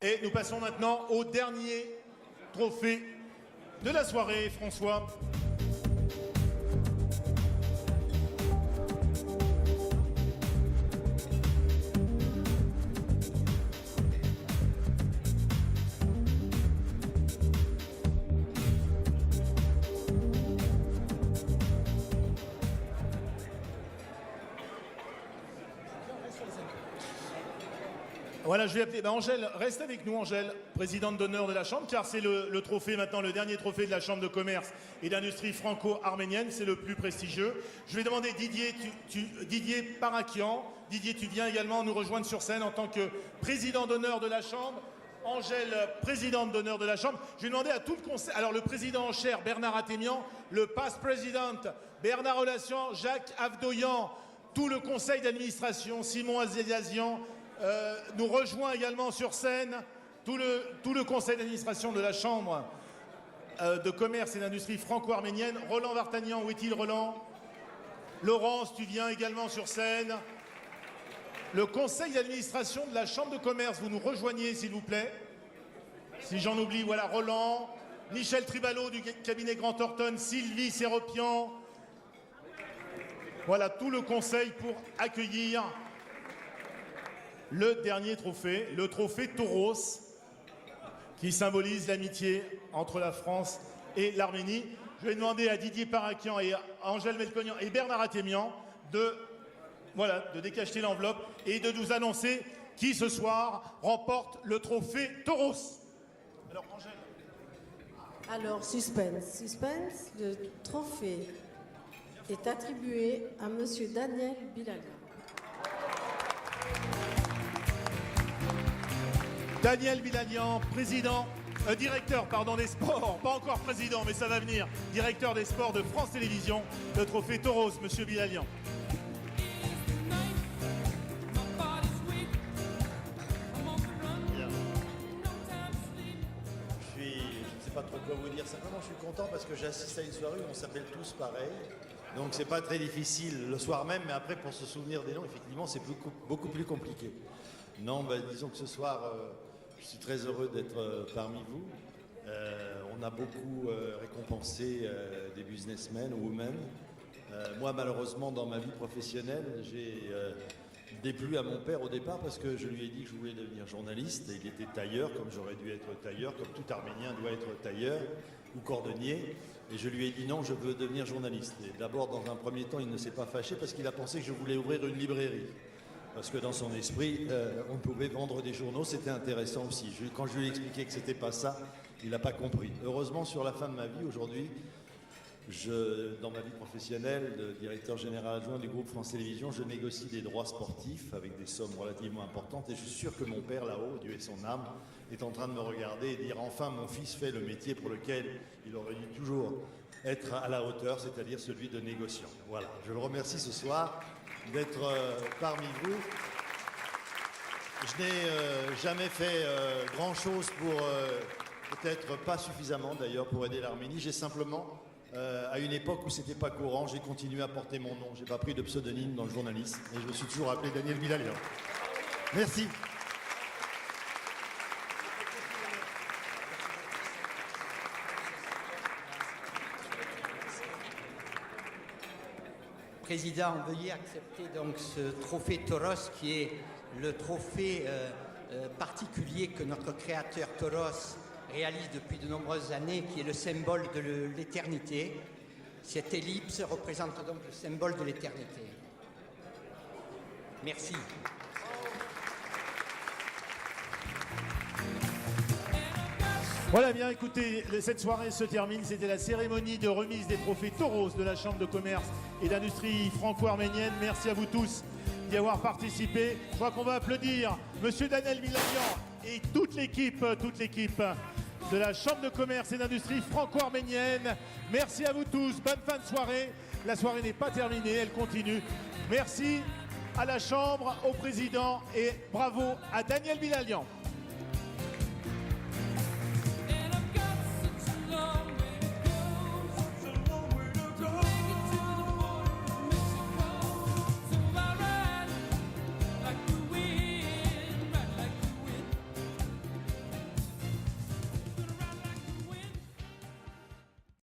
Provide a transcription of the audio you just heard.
Et nous passons maintenant au dernier trophée de la soirée, François. Voilà, je vais appeler. Angèle, reste avec nous, Angèle, présidente d'honneur de la Chambre, car c'est le trophée maintenant, le dernier trophée de la Chambre de commerce et d'industrie franco-arménienne, c'est le plus prestigieux. Je vais demander Didier Parakian. Didier, tu viens également nous rejoindre sur scène en tant que président d'honneur de la Chambre. Angèle, présidente d'honneur de la Chambre. Je vais demander à tout le conseil, alors le président en chair, Bernard Athémian, le past président, Bernard Relations, Jacques Avdoyan, tout le conseil d'administration, Simon Azézian, nous rejoint également sur scène tout le conseil d'administration de la Chambre de commerce et d'industrie franco-arménienne. Roland Vartagnan, où est-il, Roland? Laurence, tu viens également sur scène. Le conseil d'administration de la Chambre de commerce, vous nous rejoignez s'il vous plaît. Si j'en oublie, voilà, Roland, Michel Tribalo du cabinet Grant Thornton, Sylvie Séropian. Voilà tout le conseil pour accueillir le dernier trophée, le trophée Tauros, qui symbolise l'amitié entre la France et l'Arménie. Je vais demander à Didier Parakian et à Angèle Melkonian et Bernard Athémian de décacheter l'enveloppe et de nous annoncer qui ce soir remporte le trophée Tauros. Alors, Angèle. Alors, suspense, le trophée est attribué à Monsieur Daniel Bilalian. Daniel Bilalian, directeur des sports, pas encore président, mais ça va venir, directeur des sports de France Télévisions, le trophée Tauros, Monsieur Bilalian. Je ne sais pas trop quoi vous dire, simplement je suis content parce que j'assiste à une soirée où on s'appelle tous pareil. Donc c'est pas très difficile le soir même, mais après pour se souvenir des noms, effectivement, c'est beaucoup plus compliqué. Non, disons que ce soir, je suis très heureux d'être parmi vous. On a beaucoup récompensé des businessmen ou women. Moi, malheureusement, dans ma vie professionnelle, j'ai déplu à mon père au départ parce que je lui ai dit que je voulais devenir journaliste. Et il était tailleur, comme j'aurais dû être tailleur, comme tout Arménien doit être tailleur ou cordonnier. Et je lui ai dit non, je veux devenir journaliste. Et d'abord, dans un premier temps, il ne s'est pas fâché parce qu'il a pensé que je voulais ouvrir une librairie. Parce que dans son esprit, on pouvait vendre des journaux, c'était intéressant aussi. Quand je lui ai expliqué que c'était pas ça, il n'a pas compris. Heureusement, sur la fin de ma vie, aujourd'hui, dans ma vie professionnelle, de directeur général adjoint du groupe France Télévisions, je négocie des droits sportifs avec des sommes relativement importantes. Et je suis sûr que mon père, là-haut, Dieu ait son âme, est en train de me regarder et dire enfin, mon fils fait le métier pour lequel il aurait dû toujours être à la hauteur, c'est-à-dire celui de négociant. Voilà, je le remercie ce soir d'être parmi vous. Je n'ai jamais fait grand-chose pour, peut-être pas suffisamment d'ailleurs, pour aider l'Arménie. J'ai simplement, à une époque où c'était pas courant, j'ai continué à porter mon nom. J'ai pas pris de pseudonyme dans le journalisme et je me suis toujours appelé Daniel Bilalian. Merci. Président, veuillez accepter donc ce trophée Tauros qui est le trophée particulier que notre créateur Tauros réalise depuis de nombreuses années, qui est le symbole de l'éternité. Cette ellipse représente donc le symbole de l'éternité. Merci. Voilà, bien écoutez, cette soirée se termine. C'était la cérémonie de remise des trophées Tauros de la Chambre de commerce et d'industrie franco-arménienne. Merci à vous tous d'y avoir participé. Je crois qu'on va applaudir Monsieur Daniel Bilalian et toute l'équipe de la Chambre de commerce et d'industrie franco-arménienne. Merci à vous tous. Bonne fin de soirée. La soirée n'est pas terminée, elle continue. Merci à la Chambre, au président et bravo à Daniel Bilalian.